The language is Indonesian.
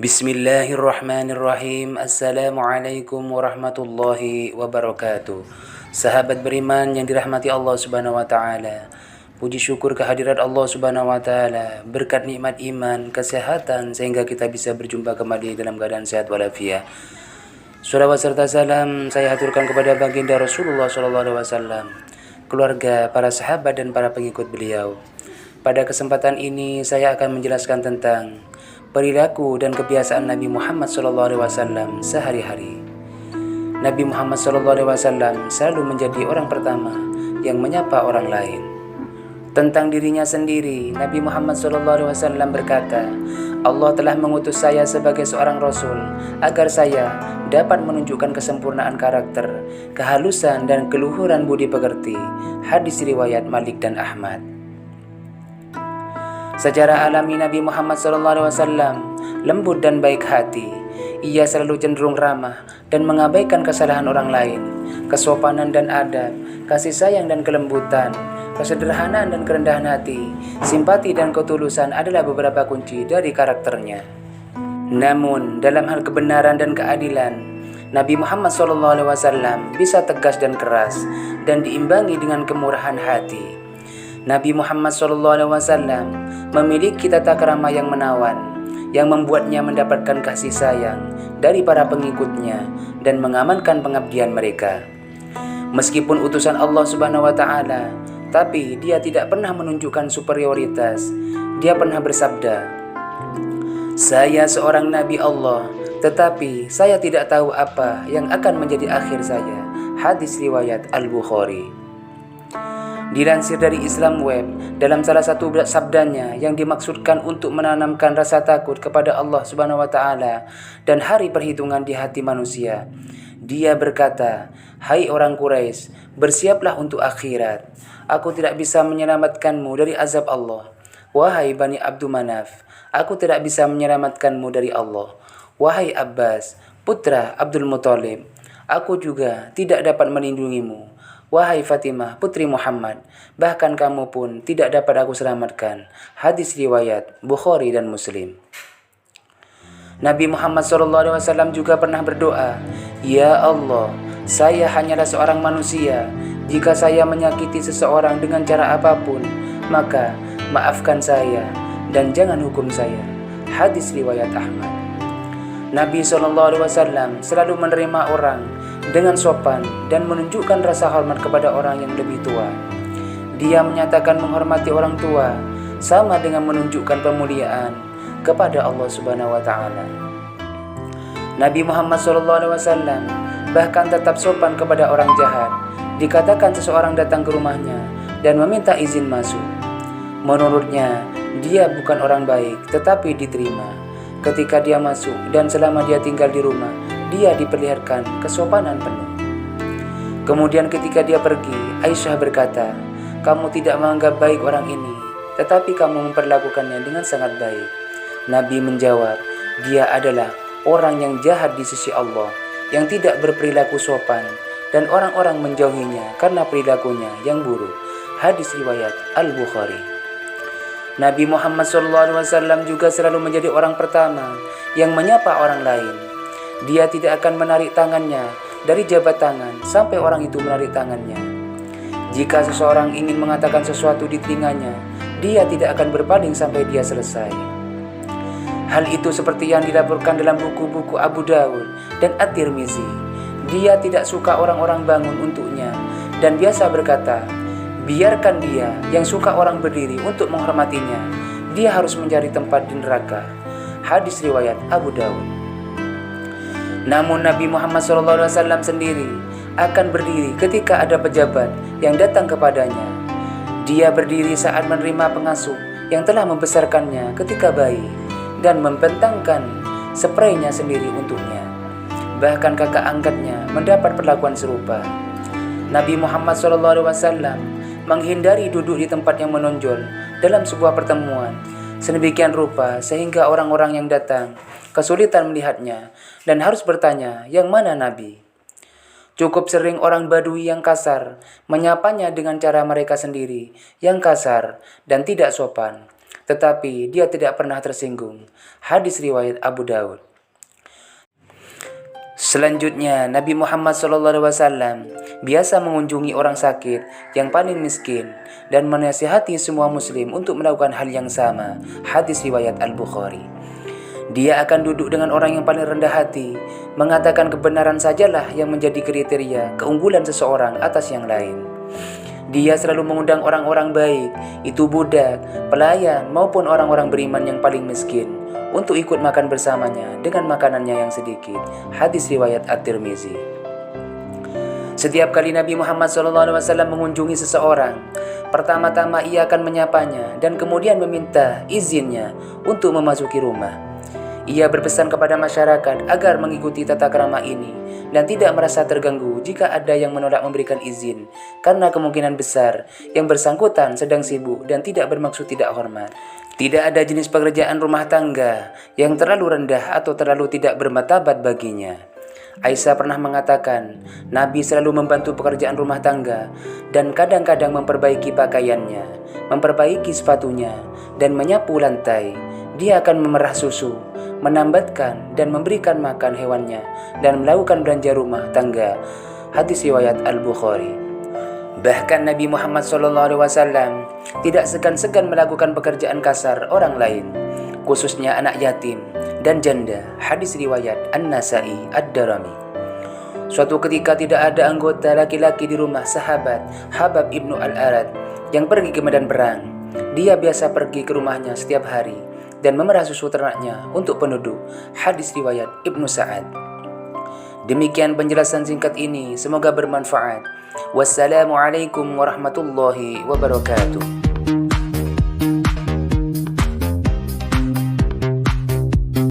Bismillahirrahmanirrahim. Assalamualaikum warahmatullahi wabarakatuh. Sahabat beriman yang dirahmati Allah Subhanahu wa taala. Puji syukur kehadirat Allah Subhanahu wa taala, berkat nikmat iman, kesehatan sehingga kita bisa berjumpa kembali dalam keadaan sehat walafiat. Shalawat serta salam saya haturkan kepada baginda Rasulullah SAW, keluarga, para sahabat dan para pengikut beliau. Pada kesempatan ini saya akan menjelaskan tentang perilaku dan kebiasaan Nabi Muhammad SAW sehari-hari. Nabi Muhammad SAW selalu menjadi orang pertama yang menyapa orang lain. Tentang dirinya sendiri, Nabi Muhammad SAW berkata, Allah telah mengutus saya sebagai seorang Rasul agar saya dapat menunjukkan kesempurnaan karakter, kehalusan dan keluhuran budi pekerti. Hadis riwayat Malik dan Ahmad. Secara alami Nabi Muhammad SAW lembut dan baik hati. Ia selalu cenderung ramah dan mengabaikan kesalahan orang lain. Kesopanan dan adab, kasih sayang dan kelembutan, kesederhanaan dan kerendahan hati, simpati dan ketulusan adalah beberapa kunci dari karakternya. Namun dalam hal kebenaran dan keadilan, Nabi Muhammad SAW bisa tegas dan keras dan diimbangi dengan kemurahan hati. Nabi Muhammad SAW memiliki tata krama yang menawan, yang membuatnya mendapatkan kasih sayang dari para pengikutnya dan mengamankan pengabdian mereka. Meskipun utusan Allah Subhanahu wa taala, tapi dia tidak pernah menunjukkan superioritas. Dia pernah bersabda, "Saya seorang nabi Allah, tetapi saya tidak tahu apa yang akan menjadi akhir saya." Hadis riwayat Al-Bukhari. Dilansir dari Islam Web, dalam salah satu sabdanya yang dimaksudkan untuk menanamkan rasa takut kepada Allah Subhanahu wa taala dan hari perhitungan di hati manusia, dia berkata, "Hai orang Quraisy, bersiaplah untuk akhirat. Aku tidak bisa menyelamatkanmu dari azab Allah. Wahai Bani Abdul Manaf, aku tidak bisa menyelamatkanmu dari Allah. Wahai Abbas, putra Abdul Muthalib, aku juga tidak dapat melindungimu. Wahai Fatimah, putri Muhammad, bahkan kamu pun tidak dapat aku selamatkan." Hadis riwayat Bukhari dan Muslim. Nabi Muhammad SAW juga pernah berdoa, "Ya Allah, saya hanyalah seorang manusia. Jika saya menyakiti seseorang dengan cara apapun, maka maafkan saya dan jangan hukum saya." Hadis riwayat Ahmad. Nabi SAW selalu menerima orang dengan sopan dan menunjukkan rasa hormat kepada orang yang lebih tua. Dia menyatakan menghormati orang tua sama dengan menunjukkan pemuliaan kepada Allah Subhanahu wa taala. Nabi Muhammad SAW bahkan tetap sopan kepada orang jahat. Dikatakan seseorang datang ke rumahnya dan meminta izin masuk. Menurutnya, dia bukan orang baik, tetapi diterima. Ketika dia masuk dan selama dia tinggal di rumah, dia diperlihatkan kesopanan penuh. Kemudian ketika dia pergi, Aisyah berkata, "Kamu tidak menganggap baik orang ini, tetapi kamu memperlakukannya dengan sangat baik." Nabi menjawab, "Dia adalah orang yang jahat di sisi Allah, yang tidak berperilaku sopan, dan orang-orang menjauhinya karena perilakunya yang buruk." Hadis riwayat Al-Bukhari. Nabi Muhammad SAW juga selalu menjadi orang pertama yang menyapa orang lain. Dia tidak akan menarik tangannya dari jabat tangan sampai orang itu menarik tangannya. Jika seseorang ingin mengatakan sesuatu di telinganya, dia tidak akan berpaling sampai dia selesai. Hal itu seperti yang dilaporkan dalam buku-buku Abu Dawud dan At-Tirmizi. Dia tidak suka orang-orang bangun untuknya dan biasa berkata, "Biarkan dia yang suka orang berdiri untuk menghormatinya. Dia harus mencari tempat di neraka." Hadis riwayat Abu Dawud. Namun Nabi Muhammad SAW sendiri akan berdiri ketika ada pejabat yang datang kepadanya. Dia berdiri saat menerima pengasuh yang telah membesarkannya ketika bayi dan membentangkan spraynya sendiri untuknya. Bahkan kakak angkatnya mendapat perlakuan serupa. Nabi Muhammad SAW menghindari duduk di tempat yang menonjol dalam sebuah pertemuan sedemikian rupa sehingga orang-orang yang datang kesulitan melihatnya dan harus bertanya, "Yang mana Nabi?" Cukup sering orang Badui yang kasar menyapanya dengan cara mereka sendiri yang kasar dan tidak sopan. tetapi dia tidak pernah tersinggung. Hadis riwayat Abu Daud. Selanjutnya, Nabi Muhammad SAW biasa mengunjungi orang sakit yang paling miskin dan menasihati semua muslim untuk melakukan hal yang sama. Hadis riwayat Al-Bukhari. Dia akan duduk dengan orang yang paling rendah hati, mengatakan kebenaran sajalah yang menjadi kriteria keunggulan seseorang atas yang lain. Dia selalu mengundang orang-orang baik, itu budak, pelayan maupun orang-orang beriman yang paling miskin, untuk ikut makan bersamanya dengan makanannya yang sedikit. Hadis riwayat At-Tirmizi. Setiap kali Nabi Muhammad SAW mengunjungi seseorang, pertama-tama ia akan menyapanya dan kemudian meminta izinnya untuk memasuki rumah. Ia berpesan kepada masyarakat agar mengikuti tata krama ini dan tidak merasa terganggu jika ada yang menolak memberikan izin, karena kemungkinan besar yang bersangkutan sedang sibuk dan tidak bermaksud tidak hormat. Tidak ada jenis pekerjaan rumah tangga yang terlalu rendah atau terlalu tidak bermartabat baginya. Aisyah pernah mengatakan, Nabi selalu membantu pekerjaan rumah tangga dan kadang-kadang memperbaiki pakaiannya, memperbaiki sepatunya, dan menyapu lantai. Dia akan memerah susu, menambatkan dan memberikan makan hewannya, dan melakukan belanja rumah tangga. Hadis riwayat Al-Bukhari. Bahkan Nabi Muhammad SAW tidak segan-segan melakukan pekerjaan kasar orang lain, khususnya anak yatim dan janda. Hadis riwayat An-Nasai Ad-Darami. Suatu ketika tidak ada anggota laki-laki di rumah sahabat Habab ibnu Al-Arad yang pergi ke medan perang. Dia biasa pergi ke rumahnya setiap hari dan memerah susu ternaknya untuk penduduk. Hadis riwayat Ibnu Sa'ad. Demikian penjelasan singkat ini, semoga bermanfaat. Wassalamualaikum warahmatullahi wabarakatuh.